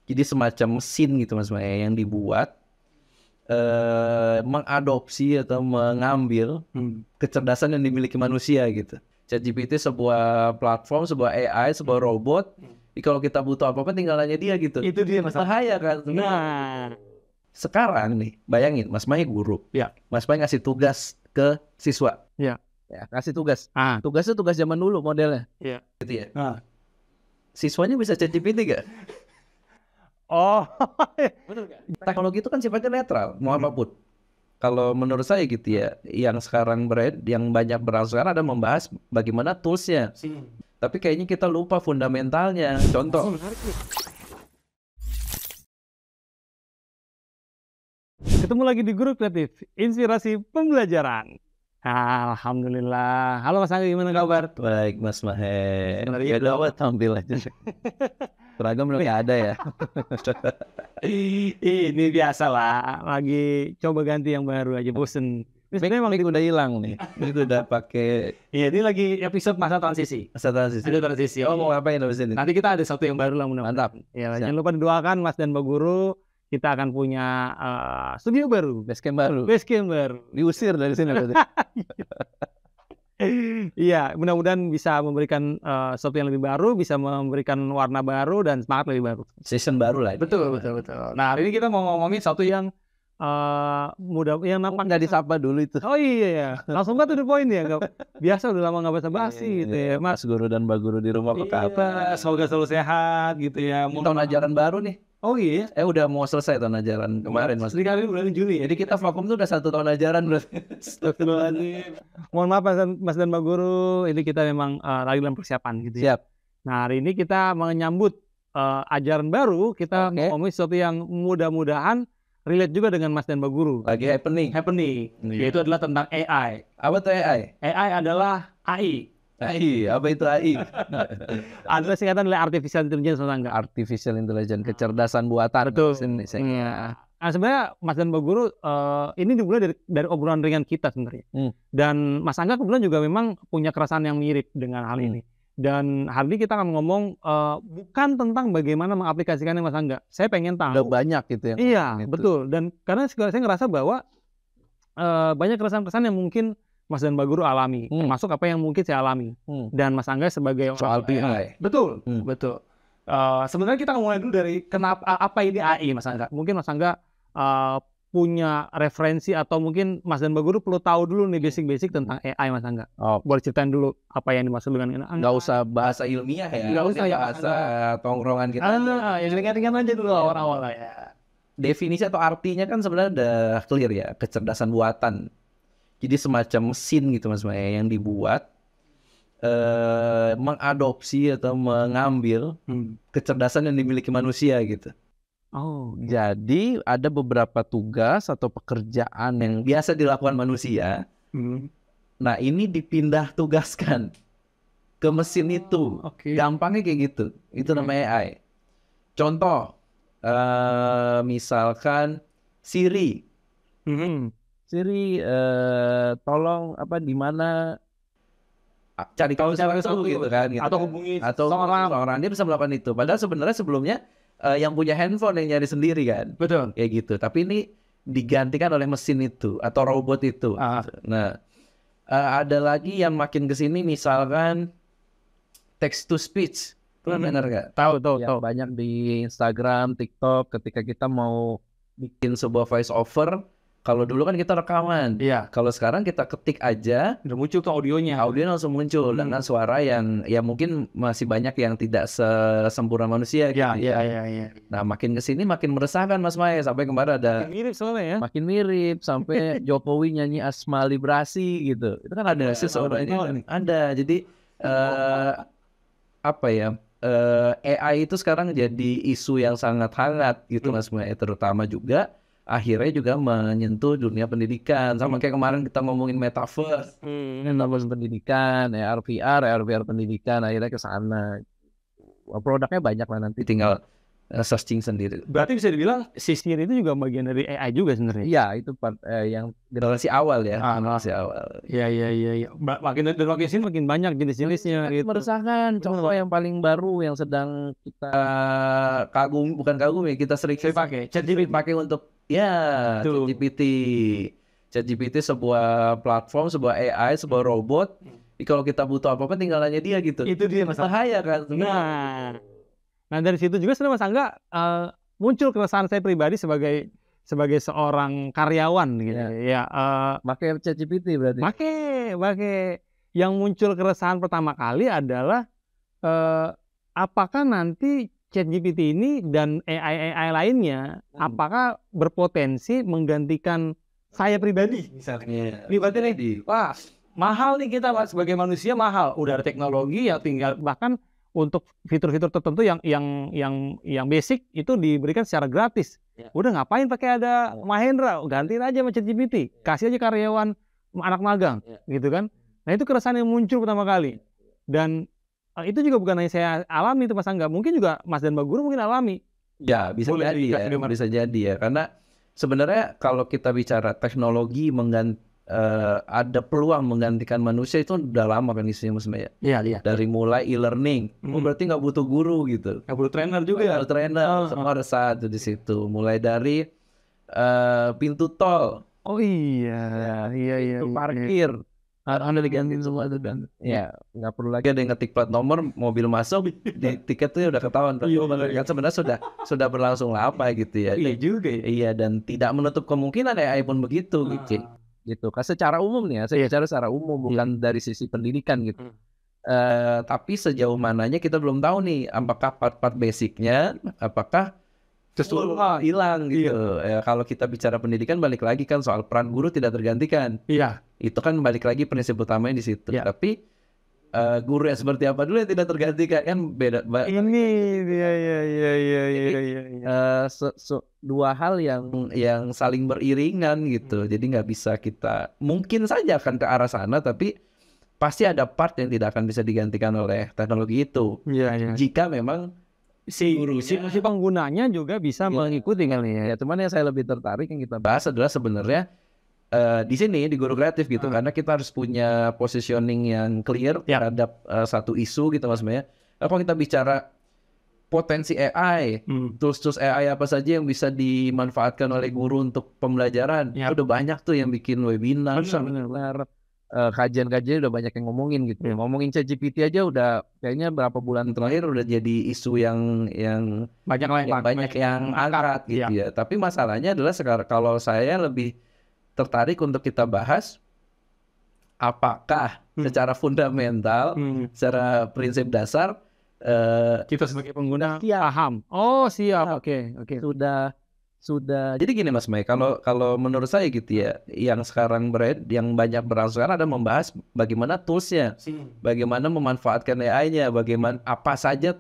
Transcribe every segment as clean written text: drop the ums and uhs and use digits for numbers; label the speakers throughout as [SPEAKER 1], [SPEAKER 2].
[SPEAKER 1] Jadi semacam mesin gitu Mas Maya yang dibuat mengadopsi atau mengambil kecerdasan yang dimiliki manusia gitu. ChatGPT sebuah platform, sebuah AI, sebuah robot. Jadi kalau kita butuh apa-apa tinggal nanya dia gitu.
[SPEAKER 2] Itu dia Mas.
[SPEAKER 1] Bahaya kan?
[SPEAKER 2] Nah,
[SPEAKER 1] Sekarang nih, bayangin Mas Maya guru.
[SPEAKER 2] ya,
[SPEAKER 1] Mas Maya ngasih tugas ke siswa.
[SPEAKER 2] ya,
[SPEAKER 1] Ya, kasih tugas.
[SPEAKER 2] ah,
[SPEAKER 1] Tugasnya tugas zaman dulu modelnya.
[SPEAKER 2] ya.
[SPEAKER 1] Gitu ya.
[SPEAKER 2] Nah.
[SPEAKER 1] Siswanya bisa ChatGPT gak?
[SPEAKER 2] Oh,
[SPEAKER 1] Bener gak? Teknologi itu kan sifatnya netral, mau apapun. Kalau menurut saya gitu ya, yang sekarang yang banyak berlangsung sekarang ada membahas bagaimana toolsnya. Tapi kayaknya kita lupa fundamentalnya. Contoh,
[SPEAKER 2] ketemu lagi di Guru Kreatif, inspirasi pembelajaran. Alhamdulillah. Halo Mas Angga, gimana kabar?
[SPEAKER 1] baik Mas Mahe.
[SPEAKER 2] Benar
[SPEAKER 1] Ya
[SPEAKER 2] gitu.
[SPEAKER 1] udah tampil aja. Seragam udah nggak ada ya.
[SPEAKER 2] Ini biasa lah, lagi coba ganti yang baru aja, bosen. Ini sebenarnya emang
[SPEAKER 1] Mic udah hilang nih. Itu udah pakai
[SPEAKER 2] iya, ini lagi episode masa transisi.
[SPEAKER 1] masa transisi.
[SPEAKER 2] Ada transisi.
[SPEAKER 1] Oh, mau ngapain habis ini?
[SPEAKER 2] Nanti kita ada sesuatu yang baru lah mudah-mudahan.
[SPEAKER 1] Mantap.
[SPEAKER 2] Ya,
[SPEAKER 1] Siap.
[SPEAKER 2] jangan lupa didoakan Mas dan Mbak Guru. Kita akan punya studio baru,
[SPEAKER 1] Basecamp baru.
[SPEAKER 2] basecamp baru.
[SPEAKER 1] Diusir dari sini berarti.
[SPEAKER 2] Iya, mudah-mudahan bisa memberikan sesuatu yang lebih baru, bisa memberikan warna baru dan semangat lebih baru.
[SPEAKER 1] Season baru lah.
[SPEAKER 2] Betul. Nah, hari ini kita mau ngomongin sesuatu yang yang nampak
[SPEAKER 1] Nggak disapa dulu itu.
[SPEAKER 2] Oh iya ya, langsung kan to the point ya. Biasa udah lama nggak basa-basi gitu ya, Mas.
[SPEAKER 1] Mas Guru dan Mbak Guru di rumah apa kabar?
[SPEAKER 2] Semoga selalu sehat gitu ya.
[SPEAKER 1] Ini tahun ajaran baru nih.
[SPEAKER 2] Oh iya,
[SPEAKER 1] Udah mau selesai tahun ajaran kemarin Mas.
[SPEAKER 2] Jadi kali bulan Juli ya.
[SPEAKER 1] Jadi kita vakum tuh udah 1 tahun ajaran berarti.
[SPEAKER 2] Astagfirullahaladzim. Mohon maaf Mas dan Mbak Guru, ini kita memang lagi dalam persiapan gitu ya.
[SPEAKER 1] Siap.
[SPEAKER 2] Nah, hari ini kita menyambut ajaran baru, kita
[SPEAKER 1] Oke.
[SPEAKER 2] ngomongin sesuatu yang mudah-mudahan relate juga dengan Mas dan Mbak Guru.
[SPEAKER 1] Lagi happening.
[SPEAKER 2] Yaitu adalah tentang AI.
[SPEAKER 1] Apa tuh AI?
[SPEAKER 2] AI adalah AI.
[SPEAKER 1] AI, apa itu AI?
[SPEAKER 2] Adalah singkatan dari artificial intelligence, Mas Angga.
[SPEAKER 1] Artificial intelligence, kecerdasan buatan.
[SPEAKER 2] Betul.
[SPEAKER 1] Iya.
[SPEAKER 2] Nah, sebenarnya Mas dan Mbak Guru, ini dimulai dari obrolan ringan kita sebenarnya. Dan Mas Angga kebetulan juga memang punya keresahan yang mirip dengan hal ini. Dan hari ini kita akan ngomong bukan tentang bagaimana mengaplikasikannya Mas Angga. Saya pengen tahu.
[SPEAKER 1] Udah banyak gitu ya.
[SPEAKER 2] Iya, betul. Dan karena saya ngerasa bahwa banyak keresahan-keresahan yang mungkin Mas dan Mbak Guru alami, termasuk apa yang mungkin saya alami. Dan Mas Angga sebagai
[SPEAKER 1] soal AI.
[SPEAKER 2] Betul. Sebenarnya kita mulai dulu dari apa ini AI, Mas Angga. Mungkin Mas Angga punya referensi atau mungkin Mas dan Mbak Guru perlu tahu dulu nih basic-basic tentang AI, Mas Angga. Boleh ceritain dulu apa yang dimaksud dengan ini?
[SPEAKER 1] Nggak usah bahasa ilmiah ya.
[SPEAKER 2] Nggak usah ya,
[SPEAKER 1] bahasa tongkrongan kita.
[SPEAKER 2] Yang ringan-ringan aja dulu awal-awal ya.
[SPEAKER 1] Definisi atau artinya kan sebenarnya udah clear ya, kecerdasan buatan. Jadi semacam mesin gitu Mas Maya yang dibuat mengadopsi atau mengambil kecerdasan yang dimiliki manusia gitu.
[SPEAKER 2] Oh,
[SPEAKER 1] jadi ada beberapa tugas atau pekerjaan yang biasa dilakukan manusia. Nah, ini dipindah tugaskan ke mesin itu. Gampangnya kayak gitu. Itu namanya AI. Contoh, misalkan Siri. Siri, tolong di mana cari tahu siapa itu gitu kan, gitu.
[SPEAKER 2] Atau hubungi
[SPEAKER 1] seorang dia bisa melakukan itu. Padahal sebenarnya sebelumnya yang punya handphone yang nyari sendiri kan.
[SPEAKER 2] Betul.
[SPEAKER 1] Kayak gitu. Tapi ini digantikan oleh mesin itu atau robot itu. Nah, ada lagi yang makin kesini misalkan text to speech. Benar nggak?
[SPEAKER 2] Tahu.
[SPEAKER 1] Banyak di Instagram, TikTok ketika kita mau bikin sebuah voice over. Kalau dulu kan kita rekaman.
[SPEAKER 2] Iya.
[SPEAKER 1] Kalau sekarang kita ketik aja,
[SPEAKER 2] udah muncul tuh audionya.
[SPEAKER 1] Audionya langsung muncul dengan suara yang ya mungkin masih banyak yang tidak sesempurna manusia.
[SPEAKER 2] Iya.
[SPEAKER 1] Nah, makin kesini makin meresahkan Mas Maya, sampai kemarin ada
[SPEAKER 2] mirip soalnya ya.
[SPEAKER 1] Makin mirip sampai Jokowi nyanyi Asma Librasi gitu. Itu kan ada suaranya. Ada. Jadi AI itu sekarang jadi isu yang sangat hangat gitu Mas Maya, terutama juga akhirnya juga menyentuh dunia pendidikan. Sama kayak kemarin kita ngomongin metaverse, metaverse pendidikan, AR/VR pendidikan, akhirnya ke sana. Produknya banyak lah, nanti tinggal searching sendiri.
[SPEAKER 2] Berarti bisa dibilang si Siri itu juga bagian dari AI juga sebenarnya.
[SPEAKER 1] Iya, itu part yang generasi awal ya. Generasi awal.
[SPEAKER 2] Iya. Makin sini makin banyak jenis-jenisnya.
[SPEAKER 1] Gitu. Meresahkan. Contoh yang paling baru yang sedang kita bukan kagum ya, kita sering pakai. ChatGPT pakai untuk ChatGPT. ChatGPT sebuah platform, sebuah AI, sebuah robot. Jadi kalau kita butuh apa-apa tinggal nanya dia gitu.
[SPEAKER 2] Itu dia masalah.
[SPEAKER 1] Bahaya kan.
[SPEAKER 2] Nah dari situ juga sebenarnya Mas Angga muncul keresahan saya pribadi sebagai seorang karyawan gitu ya.
[SPEAKER 1] Pakai ChatGPT berarti.
[SPEAKER 2] Pakai. Yang muncul keresahan pertama kali adalah apakah nanti ChatGPT ini dan AI lainnya apakah berpotensi menggantikan saya pribadi misalnya. Ini berarti nih, wah mahal nih kita sebagai manusia mahal. Udah ada teknologi yang tinggal bahkan untuk fitur-fitur tertentu yang basic itu diberikan secara gratis. Udah ngapain pakai ada Mahendra, gantiin aja sama ChatGPT, kasih aja karyawan anak magang, gitu kan? Nah itu keresahan yang muncul pertama kali. Dan itu juga bukan hanya saya alami itu Mas Angga, mungkin juga Mas dan Mbak Guru mungkin alami.
[SPEAKER 1] Ya bisa jadi ya, karena sebenarnya kalau kita bicara teknologi ada peluang menggantikan manusia itu udah lama kan isunya Mas Maya. Iya. Dari mulai e-learning, berarti nggak butuh guru gitu.
[SPEAKER 2] Nggak butuh trainer juga ya.
[SPEAKER 1] Butuh trainer, semua ada satu di situ. Mulai dari pintu tol.
[SPEAKER 2] Oh iya.
[SPEAKER 1] Parkir. Ada diganti semua itu kan. Ya, nggak perlu lagi ada yang ngetik plat nomor, mobil masuk, di tiket tuh udah ketahuan. Kan sebenarnya sudah berlangsung lama gitu ya.
[SPEAKER 2] Iya juga ya.
[SPEAKER 1] Iya, dan tidak menutup kemungkinan AI pun begitu gitu. Kan secara umum nih ya, saya bicara secara umum bukan dari sisi pendidikan gitu. Tapi sejauh mananya kita belum tahu nih, apakah part-part basicnya, apakah hilang gitu. Kalau kita bicara pendidikan balik lagi kan soal peran guru tidak tergantikan.
[SPEAKER 2] Iya.
[SPEAKER 1] Itu kan balik lagi prinsip utamanya di situ. Tapi guru yang seperti apa dulu yang tidak tergantikan kan beda.
[SPEAKER 2] Ini
[SPEAKER 1] dua hal yang saling beriringan gitu. Jadi nggak bisa kita mungkin saja akan ke arah sana, tapi pasti ada part yang tidak akan bisa digantikan oleh teknologi itu. Jika memang
[SPEAKER 2] si penggunanya juga bisa mengikuti kali ya.
[SPEAKER 1] Cuman yang saya lebih tertarik yang kita bahas adalah sebenarnya di sini di Guru Kreatif gitu, karena kita harus punya positioning yang clear terhadap satu isu gitu Mas Maya. Kalau kita bicara potensi AI, tools AI apa saja yang bisa dimanfaatkan oleh guru untuk pembelajaran, udah banyak tuh yang bikin webinar, kajian-kajian udah banyak yang ngomongin gitu. Ngomongin ChatGPT aja udah kayaknya berapa bulan terakhir udah jadi isu yang banyak yang angkat gitu ya. Tapi masalahnya adalah sekarang kalau saya lebih tertarik untuk kita bahas apakah secara fundamental, secara prinsip dasar
[SPEAKER 2] kita sebagai pengguna paham. Oh siap, oke.
[SPEAKER 1] Sudah. Jadi gini Mas Mai, kalau menurut saya gitu ya, yang sekarang yang banyak berlangsung sekarang ada membahas bagaimana toolsnya, bagaimana memanfaatkan AI-nya, bagaimana apa saja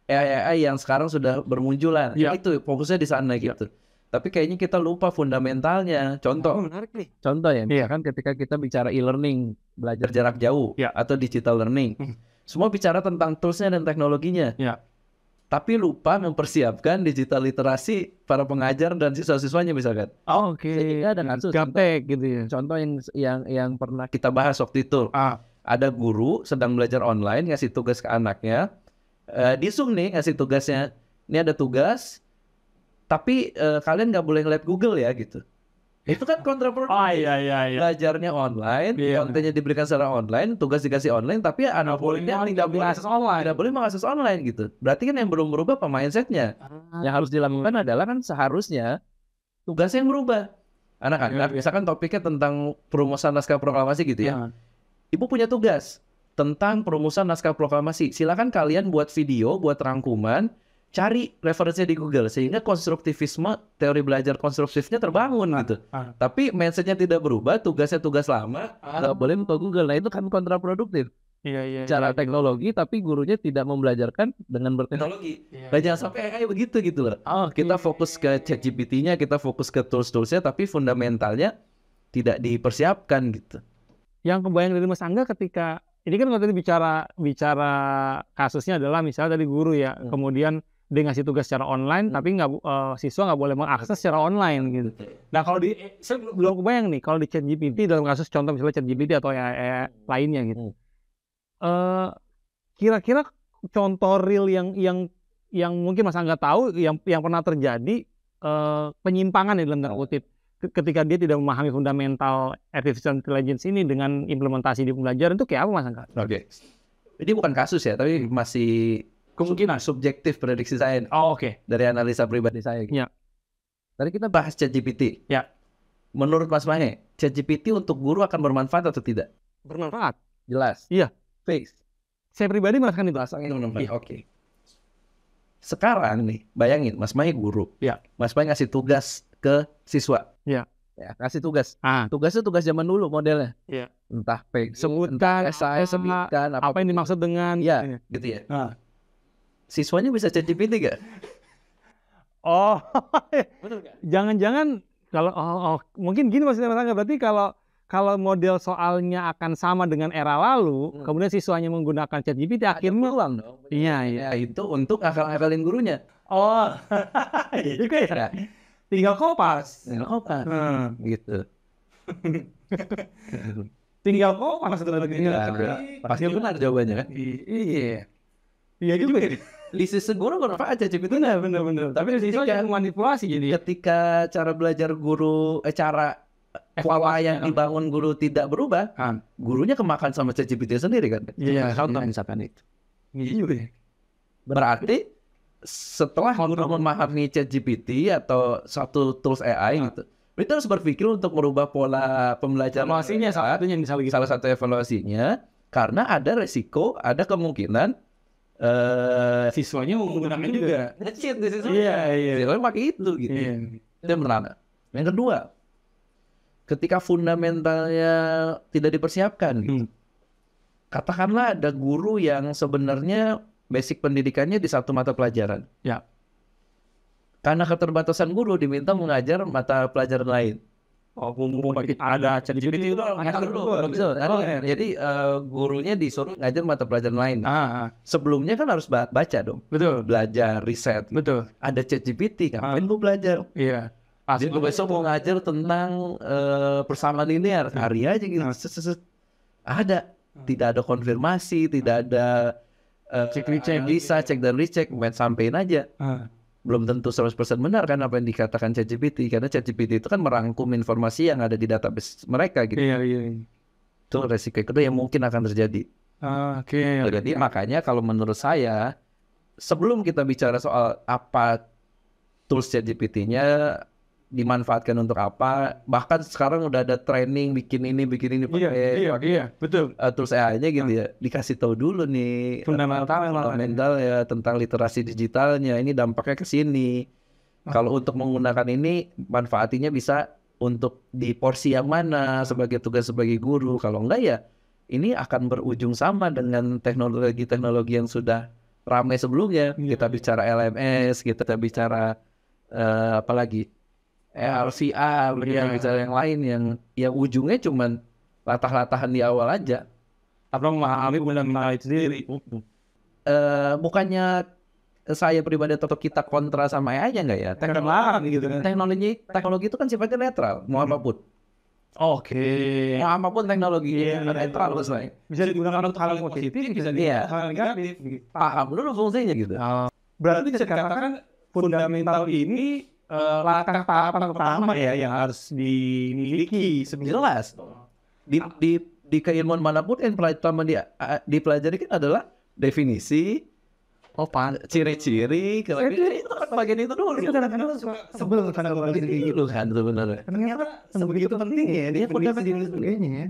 [SPEAKER 1] AI yang sekarang sudah bermunculan. Itu fokusnya di sana gitu. Tapi kayaknya kita lupa fundamentalnya. Contoh ya, kan ketika kita bicara e-learning, belajar jarak jauh atau digital learning, semua bicara tentang toolsnya dan teknologinya. Tapi lupa mempersiapkan digital literasi para pengajar dan siswa-siswanya misalkan.
[SPEAKER 2] Sehingga ada kasus gaptek gitu ya.
[SPEAKER 1] Contoh yang pernah kita bahas waktu itu. Ada guru sedang belajar online ngasih tugas ke anaknya. Di Zoom nih ngasih tugasnya. Ini ada tugas, tapi kalian nggak boleh ngeliat Google ya gitu. Itu kan kontraproduktif. Belajarnya online, kontennya diberikan secara online, tugas dikasih online, tapi anak muridnya tidak boleh mengakses online gitu. Berarti kan yang belum berubah mindsetnya. Yang harus dilakukan adalah kan seharusnya tugasnya yang berubah. Anak-anak, misalkan topiknya tentang perumusan naskah proklamasi gitu ya. Ibu punya tugas tentang perumusan naskah proklamasi. Silakan kalian buat video, buat rangkuman, cari referensinya di Google sehingga konstruktivisme, teori belajar konstruktifnya terbangun gitu. Tapi mindsetnya tidak berubah, tugasnya tugas lama, nggak boleh buka Google. Nah itu kan kontraproduktif. Cara teknologi, tapi gurunya tidak membelajarkan dengan berteknologi. Jangan sampai AI begitu gitu loh. Kita fokus ke ChatGPT-nya, kita fokus ke tools-toolsnya, tapi fundamentalnya tidak dipersiapkan gitu.
[SPEAKER 2] Yang kebayang dari Mas Angga ketika ini kan waktu itu bicara kasusnya adalah misalnya dari guru ya, kemudian dia ngasih tugas secara online, tapi siswa nggak boleh mengakses secara online gitu. Nah kalau saya belum kebayang nih kalau di ChatGPT dalam kasus contoh misalnya ChatGPT atau lainnya gitu. Kira-kira contoh real yang mungkin Mas Angga tahu yang pernah terjadi penyimpangan dalam tanda kutip ketika dia tidak memahami fundamental artificial intelligence ini dengan implementasi di pembelajaran itu kayak apa Mas Angga?
[SPEAKER 1] Oke. Ini bukan kasus ya, tapi masih kemungkinan subjektif prediksi saya.
[SPEAKER 2] Oke.
[SPEAKER 1] Dari analisa pribadi saya.
[SPEAKER 2] Ya.
[SPEAKER 1] Tadi kita bahas ChatGPT.
[SPEAKER 2] Ya.
[SPEAKER 1] Menurut Mas Mahe, ChatGPT untuk guru akan bermanfaat atau tidak?
[SPEAKER 2] Bermanfaat.
[SPEAKER 1] Jelas.
[SPEAKER 2] Iya.
[SPEAKER 1] Fix.
[SPEAKER 2] Saya pribadi merasakan itu.
[SPEAKER 1] Iya. Oke. Sekarang nih, bayangin Mas Mahe guru.
[SPEAKER 2] Ya.
[SPEAKER 1] Mas Mahe ngasih tugas ke siswa.
[SPEAKER 2] Ya.
[SPEAKER 1] Ya, kasih tugas. Tugasnya tugas zaman dulu modelnya.
[SPEAKER 2] Ya.
[SPEAKER 1] Entah
[SPEAKER 2] sebutkan,
[SPEAKER 1] sebutkan
[SPEAKER 2] apa yang dimaksud dengan
[SPEAKER 1] gitu ya. Siswanya bisa ChatGPT gak?
[SPEAKER 2] Oh, jangan-jangan kalau mungkin gini maksudnya Mas Angga, berarti kalau model soalnya akan sama dengan era lalu, kemudian siswanya menggunakan ChatGPT, akhirnya
[SPEAKER 1] uang dong.
[SPEAKER 2] Iya.
[SPEAKER 1] Itu untuk akal-akalin gurunya.
[SPEAKER 2] Oh, iya juga ya. Tinggal kopas.
[SPEAKER 1] Gitu.
[SPEAKER 2] Tinggal kopas.
[SPEAKER 1] Pasti benar jawabannya kan?
[SPEAKER 2] Iya juga ya.
[SPEAKER 1] Di sisi guru bermanfaat ChatGPT.
[SPEAKER 2] Bener. Tapi di siswa jangan manipulasi jadi.
[SPEAKER 1] Ketika cara belajar guru, cara pola yang dibangun guru tidak berubah, gurunya kemakan sama ChatGPT sendiri kan?
[SPEAKER 2] Iya, contoh
[SPEAKER 1] misalkan itu.
[SPEAKER 2] Iya juga.
[SPEAKER 1] Berarti setelah guru memahami ChatGPT atau satu tools AI gitu, itu harus berpikir untuk merubah pola pembelajaran.
[SPEAKER 2] Evaluasinya
[SPEAKER 1] salah satu evaluasinya, karena ada resiko, ada kemungkinan
[SPEAKER 2] siswanya menggunakan juga.
[SPEAKER 1] Nge-cheat di siswa.
[SPEAKER 2] Iya.
[SPEAKER 1] Siswanya pakai itu gitu. Iya. Itu yang pertama. Yang kedua, ketika fundamentalnya tidak dipersiapkan, katakanlah ada guru yang sebenarnya basic pendidikannya di satu mata pelajaran.
[SPEAKER 2] Ya.
[SPEAKER 1] Karena keterbatasan guru diminta mengajar mata pelajaran lain.
[SPEAKER 2] Ada ChatGPT itu
[SPEAKER 1] Jadi gurunya disuruh ngajar mata pelajaran lain. Sebelumnya kan harus baca dong.
[SPEAKER 2] Betul.
[SPEAKER 1] Belajar, riset.
[SPEAKER 2] Betul.
[SPEAKER 1] Ada ChatGPT, ngapain lu belajar?
[SPEAKER 2] Iya.
[SPEAKER 1] Jadi gue besok mau ngajar tentang persamaan linear, hari aja gitu. Ada. Tidak ada konfirmasi, tidak ada
[SPEAKER 2] cek
[SPEAKER 1] bisa cek dan recheck, main sampein aja. Belum tentu 100% benar kan apa yang dikatakan ChatGPT, karena ChatGPT itu kan merangkum informasi yang ada di database mereka gitu.
[SPEAKER 2] Iya.
[SPEAKER 1] Itu resiko kedua yang mungkin akan terjadi. Jadi makanya kalau menurut saya, sebelum kita bicara soal apa tools ChatGPT-nya dimanfaatkan untuk apa, bahkan sekarang udah ada training bikin ini
[SPEAKER 2] Iya, betul.
[SPEAKER 1] Tools AI-nya gitu ya, dikasih tahu dulu nih fundamental ya tentang literasi digitalnya, ini dampaknya ke sini. Kalau untuk menggunakan ini manfaatinya bisa untuk di porsi yang mana sebagai tugas sebagai guru, kalau enggak ya ini akan berujung sama dengan teknologi-teknologi yang sudah ramai sebelumnya. Kita bicara LMS, kita bicara apalagi RCA, bicara yang lain yang ujungnya cuman latah-latahan di awal aja.
[SPEAKER 2] Apa memahami fundamental itu sendiri?
[SPEAKER 1] Bukannya saya pribadi atau kita kontra sama AI-nya enggak ya? Teknologi itu kan sifatnya netral, mau apapun. Mau apapun teknologi netral
[SPEAKER 2] bisa digunakan untuk hal yang positif, bisa hal yang negatif.
[SPEAKER 1] Paham dulu fungsinya gitu.
[SPEAKER 2] Berarti bisa dikatakan fundamental ini langkah tahapan pertama ya yang harus dimiliki.
[SPEAKER 1] Jelas. Di keilmuan manapun yang pertama dipelajari kan adalah definisi, ciri-ciri, itu kan bagian itu dulu.
[SPEAKER 2] Kadang-kadang sebel kalau
[SPEAKER 1] gitu kan sebenarnya.
[SPEAKER 2] Ternyata sebegitu penting ya dia fundamental dan sebagainya ya.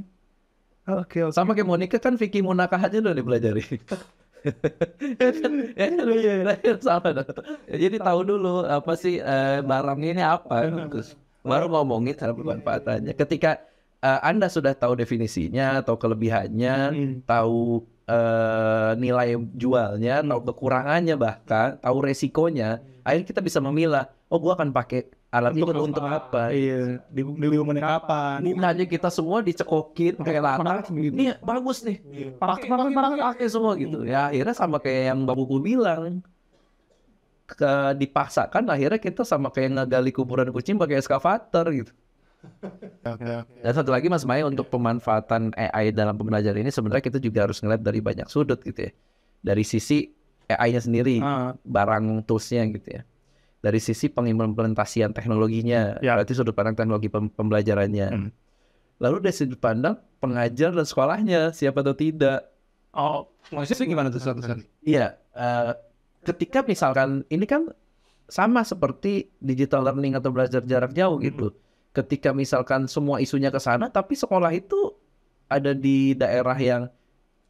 [SPEAKER 2] Oke.
[SPEAKER 1] Sama kayak Monica kan fikih munakah aja udah dipelajari. Jadi tahu dulu apa sih barang ini apa, terus baru ngomongin cara pemanfaatannya. Ketika Anda sudah tahu definisinya, tahu kelebihannya, tahu nilai jualnya, tahu kekurangannya, bahkan tahu resikonya, akhirnya kita bisa memilah. Oh, gua akan pakai alat itu untuk apa?
[SPEAKER 2] Iya, dibeli momennya kapan?
[SPEAKER 1] Bukan aja kita semua dicekokin kayak latah. Ini bagus nih. Pakai semua gitu. Ya akhirnya sama kayak yang Mbak Buku bilang. dipaksakan akhirnya kita sama kayak ngegali kuburan kucing pakai eskavator gitu. Dan satu lagi Mas Maya, untuk pemanfaatan AI dalam pembelajaran ini sebenarnya kita juga harus ngeliat dari banyak sudut gitu ya. Dari sisi AI-nya sendiri, barang toolsnya gitu ya. Dari sisi pengimplementasian teknologinya, berarti sudut pandang teknologi pembelajarannya. Lalu dari sudut pandang pengajar dan sekolahnya, siapa atau tidak.
[SPEAKER 2] Oh, maksudnya gimana tuh satu-satu?
[SPEAKER 1] Iya, ketika misalkan ini kan sama seperti digital learning atau belajar jarak jauh gitu. Ketika misalkan semua isunya ke sana, tapi sekolah itu ada di daerah yang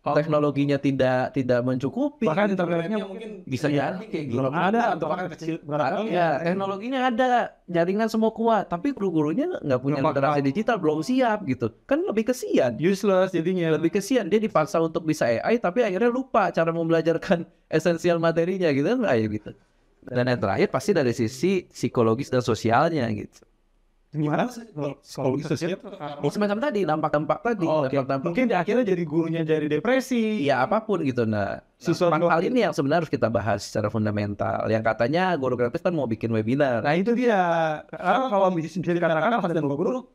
[SPEAKER 1] teknologinya tidak mencukupi.
[SPEAKER 2] Bahkan internetnya mungkin
[SPEAKER 1] bisa jadi kayak gitu.
[SPEAKER 2] Belum ada atau bahkan kecil.
[SPEAKER 1] Ya, teknologinya ada, jaringan semua kuat, tapi guru-gurunya nggak punya literasi digital, belum siap gitu. Kan lebih kesian.
[SPEAKER 2] Useless jadinya.
[SPEAKER 1] Lebih kesian, dia dipaksa untuk bisa AI, tapi akhirnya lupa cara membelajarkan esensial materinya gitu kan, gitu. Dan yang terakhir pasti dari sisi psikologis dan sosialnya gitu.
[SPEAKER 2] Gimana sih psikologis sosial?
[SPEAKER 1] Semacam tadi, dampak-dampak tadi. Dampak-dampak.
[SPEAKER 2] Mungkin akhirnya jadi gurunya jadi depresi.
[SPEAKER 1] Ya apapun gitu. Nah, hal ini yang sebenarnya harus kita bahas secara fundamental. Yang katanya guru gratis kan mau bikin webinar.
[SPEAKER 2] Nah itu dia. Karena kalau bisa dikatakan dan guru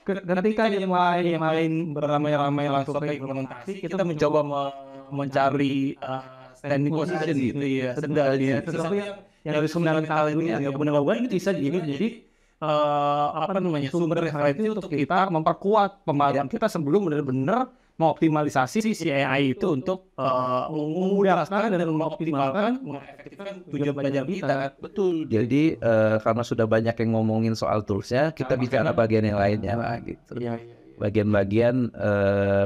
[SPEAKER 2] ketika yang lain beramai-ramai langsung ke implementasi, kita mencoba mencari standing position gitu ya. Sedangkan sesuatu yang harus fundamental ini ya benar-benar ini bisa jadi sumber referensi untuk kita memperkuat pemahaman kita sebelum benar-benar mengoptimalisasi si AI itu untuk memudahkan dan mengoptimalkan, mengefektifkan tujuan belajar kita.
[SPEAKER 1] Betul. Jadi karena sudah banyak yang ngomongin soal toolsnya, kita bicara bagian yang lainnya lah gitu. Bagian-bagian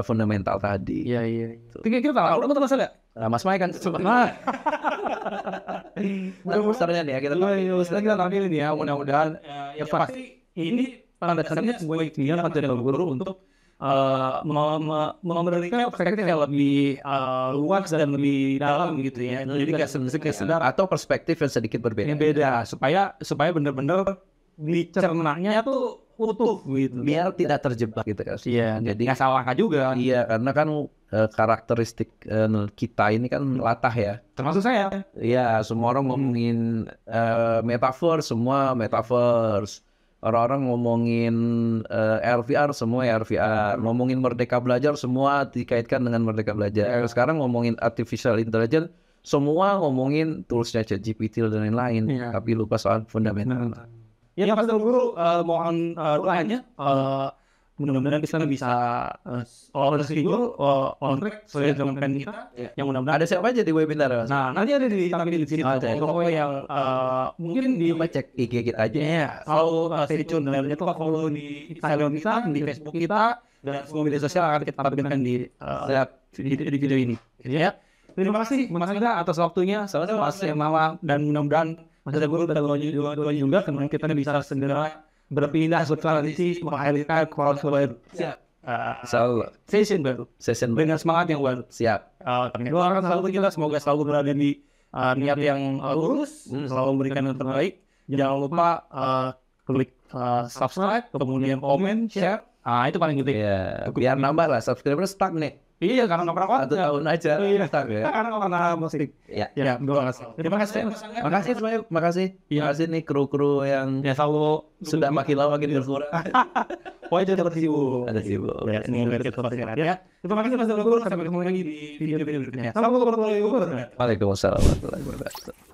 [SPEAKER 1] fundamental tadi.
[SPEAKER 2] Iya. Kita tahu apa masalah?
[SPEAKER 1] Nah, Mas Mai kan besarnya nih ya, kita
[SPEAKER 2] tampilin ya, mudah-mudahan ya pasti ini pada dasarnya sebuah ikhtiar dari guru untuk memberikan perspektif yang lebih luas dan lebih dalam gitu ya. Jadi nggak sekedar
[SPEAKER 1] atau perspektif yang sedikit berbeda.
[SPEAKER 2] Supaya benar-benar dicernanya tuh utuh gitu.
[SPEAKER 1] Biar tidak terjebak gitu kan.
[SPEAKER 2] Iya, jadi nggak salah juga.
[SPEAKER 1] Iya, karena kan karakteristik kita ini kan latah ya.
[SPEAKER 2] Termasuk saya.
[SPEAKER 1] Iya, semua orang ngomongin metaverse, semua metaverse. Orang-orang ngomongin RVR, semua RVR. Ngomongin merdeka belajar, semua dikaitkan dengan merdeka belajar. Sekarang ngomongin artificial intelligence, semua ngomongin toolsnya ChatGPT dan lain-lain. Tapi lupa soal fundamental.
[SPEAKER 2] Ya Pak Guru, mohon doanya mudah-mudahan kita bisa on track sesuai dengan plan kita. Yang mudah-mudahan
[SPEAKER 1] ada siapa aja di webinar?
[SPEAKER 2] Nah, nanti ada ditampilkan di sini. Pokoknya yang mungkin
[SPEAKER 1] cek IG kita aja.
[SPEAKER 2] Ya, kalau stay tune dan itu follow di Instagram kita, di Facebook kita, dan semua media sosial akan kita tampilkan di video ini. Ya. Terima kasih Mas Ida atas waktunya. Sama-sama Mas Mama, dan mudah-mudahan Mas Guru dan dua juga kemudian kita bisa segera berpindah bertransisi mengakhirkan kualitas baru.
[SPEAKER 1] Siap.
[SPEAKER 2] Session baru dengan semangat yang baru.
[SPEAKER 1] Siap.
[SPEAKER 2] Kami doakan selalu kita semoga selalu berada di niat yang lurus, selalu memberikan yang terbaik. Jangan lupa klik subscribe, kemudian komen, share. Itu paling penting.
[SPEAKER 1] Biar nambah lah, subscriber stuck nih.
[SPEAKER 2] Iya, karena nggak pernah
[SPEAKER 1] 1 tahun aja.
[SPEAKER 2] Iya,
[SPEAKER 1] stuck ya.
[SPEAKER 2] Karena nggak pernah musik.
[SPEAKER 1] Ya,
[SPEAKER 2] Terima kasih.
[SPEAKER 1] Makasih semuanya, makasih nih kru-kru yang
[SPEAKER 2] selalu
[SPEAKER 1] sudah makin lama makin berkurang.
[SPEAKER 2] Pokoknya ada sibuk.
[SPEAKER 1] Ya,
[SPEAKER 2] semoga kita sehat ya. Terima kasih Mas Guru, sampai ketemu lagi di video berikutnya. Assalamualaikum warahmatullahi wabarakatuh.
[SPEAKER 1] Waalaikumsalam warahmatullahi wabarakatuh.